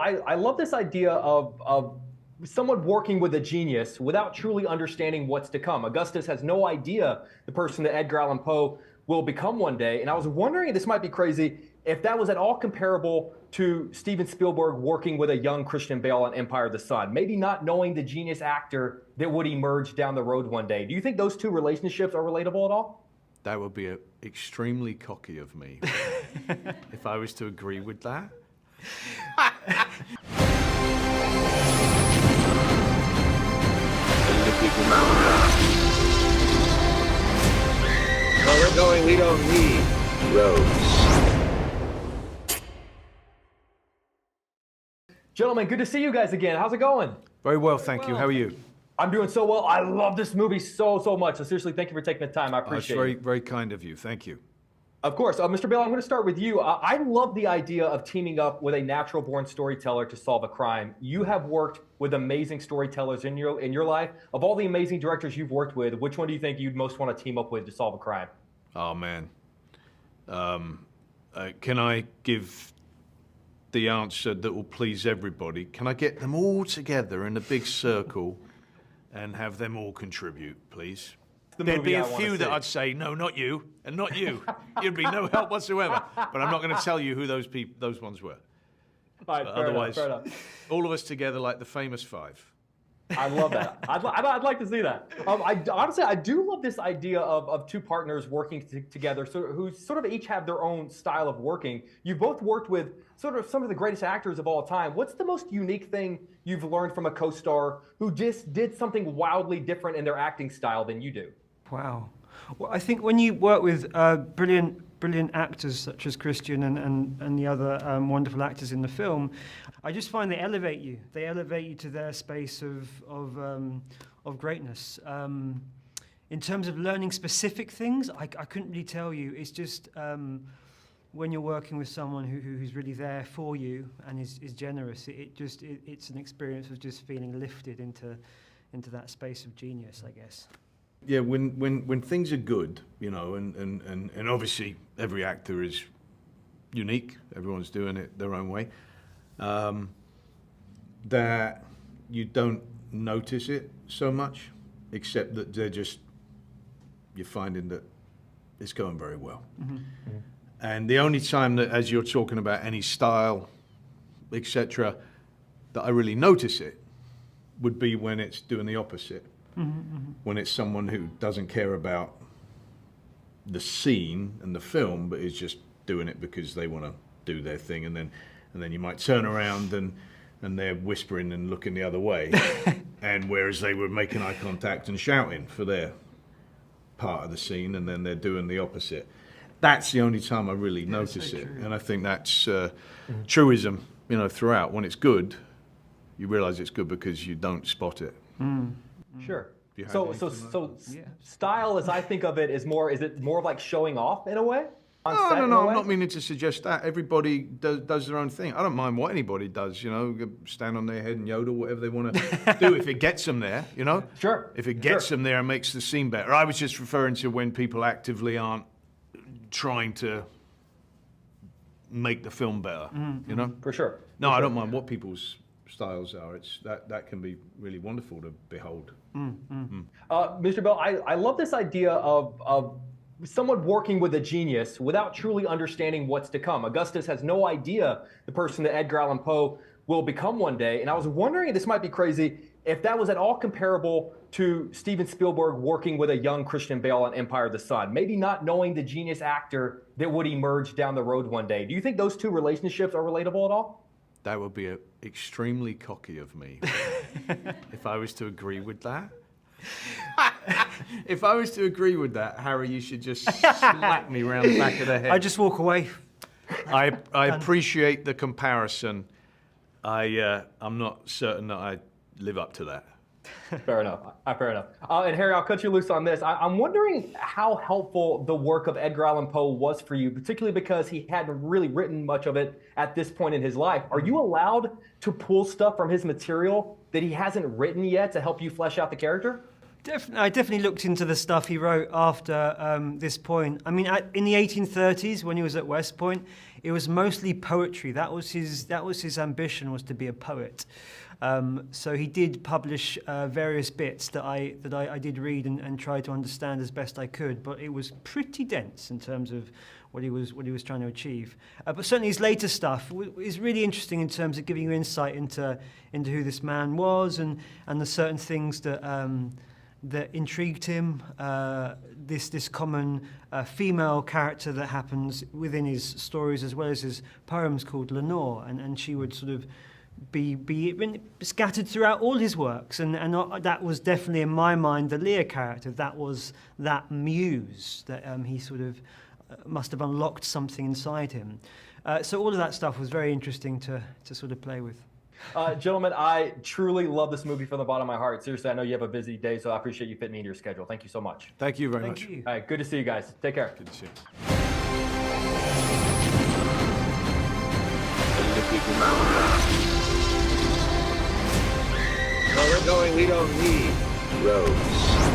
I love this idea of someone working with a genius without truly understanding what's to come. Augustus has no idea the person that Edgar Allan Poe will become one day. And I was wondering, this might be crazy, if that was at all comparable to Steven Spielberg working with a young Christian Bale on Empire of the Sun, maybe not knowing the genius actor that would emerge down the road one day. Do you think those two relationships are relatable at all? That would be extremely cocky of me if I was to agree with that. Where we're going, we don't need roads. Gentlemen, good to see you guys again. How's it going? Very well, thank you. How are you? I'm doing so well. I love this movie so much. So seriously, thank you for taking the time. I appreciate it. It's very kind of you. Thank you. Of course. Mr. Bale, I'm going to start with you. I love the idea of teaming up with a natural-born storyteller to solve a crime. You have worked with amazing storytellers in your life. Of all the amazing directors you've worked with, which one do you think you'd most want to team up with to solve a crime? Oh, man. Can I give the answer that will please everybody? Can I get them all together in a big circle and have them all contribute, please? There'd be a few that I'd say, no, not you, and not you. You'd be no help whatsoever. But I'm not going to tell you who those ones were. All right, Otherwise, fair enough. all of us together like the famous five. I love that. I'd like to see that. Honestly, I do love this idea of two partners working together, who sort of each have their own style of working. You've both worked with sort of some of the greatest actors of all time. What's the most unique thing you've learned from a co-star who just did something wildly different in their acting style than you do? Wow. Well, I think when you work with brilliant actors such as Christian and the other wonderful actors in the film, I just find they elevate you. They elevate you to their space of greatness. In terms of learning specific things, I couldn't really tell you. It's just when you're working with someone who's really there for you and is generous, it's an experience of just feeling lifted into that space of genius, I guess. Yeah, when things are good, you know, and obviously every actor is unique, everyone's doing it their own way, that you don't notice it so much, except that you're finding that it's going very well. Mm-hmm. Mm-hmm. And the only time that, as you're talking about any style, etc., that I really notice it would be when it's doing the opposite. Mm-hmm. When it's someone who doesn't care about the scene and the film, but is just doing it because they want to do their thing, and then you might turn around and they're whispering and looking the other way, and whereas they were making eye contact and shouting for their part of the scene, and then they're doing the opposite. That's the only time I really notice it, and I think that's truism, you know, throughout. When it's good, you realise it's good because you don't spot it. Mm. Sure. So style, as I think of it, is it more of like showing off in a way? No, I'm not meaning to suggest that. Everybody does their own thing. I don't mind what anybody does, you know, stand on their head and yodel, whatever they want to do, if it gets them there, you know? Sure. If it gets them there and makes the scene better. I was just referring to when people actively aren't trying to make the film better, you know? For sure. No, I don't mind what people's styles are. That can be really wonderful to behold. Mr. Bale, I love this idea of someone working with a genius without truly understanding what's to come. Augustus has no idea the person that Edgar Allan Poe will become one day. And I was wondering, this might be crazy, if that was at all comparable to Steven Spielberg working with a young Christian Bale on Empire of the Sun, maybe not knowing the genius actor that would emerge down the road one day. Do you think those two relationships are relatable at all? That would be extremely cocky of me if I was to agree with that. If I was to agree with that, Harry, you should just slap me round the back of the head. I just walk away. I appreciate the comparison. I'm not certain that I live up to that. Fair enough. Fair enough. And Harry, I'll cut you loose on this. I'm wondering how helpful the work of Edgar Allan Poe was for you, particularly because he hadn't really written much of it at this point in his life. Are you allowed to pull stuff from his material that he hasn't written yet to help you flesh out the character? I definitely looked into the stuff he wrote after this point. I mean, in the 1830s, when he was at West Point, it was mostly poetry. That was his ambition, was to be a poet. So he did publish various bits that I did read and try to understand as best I could, but it was pretty dense in terms of what he was trying to achieve. But certainly his later stuff is really interesting in terms of giving you insight into who this man was and the certain things that intrigued him. This common female character that happens within his stories as well as his poems called Lenore, and she would sort of be scattered throughout all his works, and that was definitely in my mind the Lear character. That was that muse that he sort of must have unlocked something inside him. So all of that stuff was very interesting to sort of play with. Gentlemen, I truly love this movie from the bottom of my heart. Seriously, I know you have a busy day, so I appreciate you fitting me into your schedule. Thank you so much. Thank you very Thank much. you. All right, good to see you guys. Take care. Good to see you. Where we're going, we don't need roads.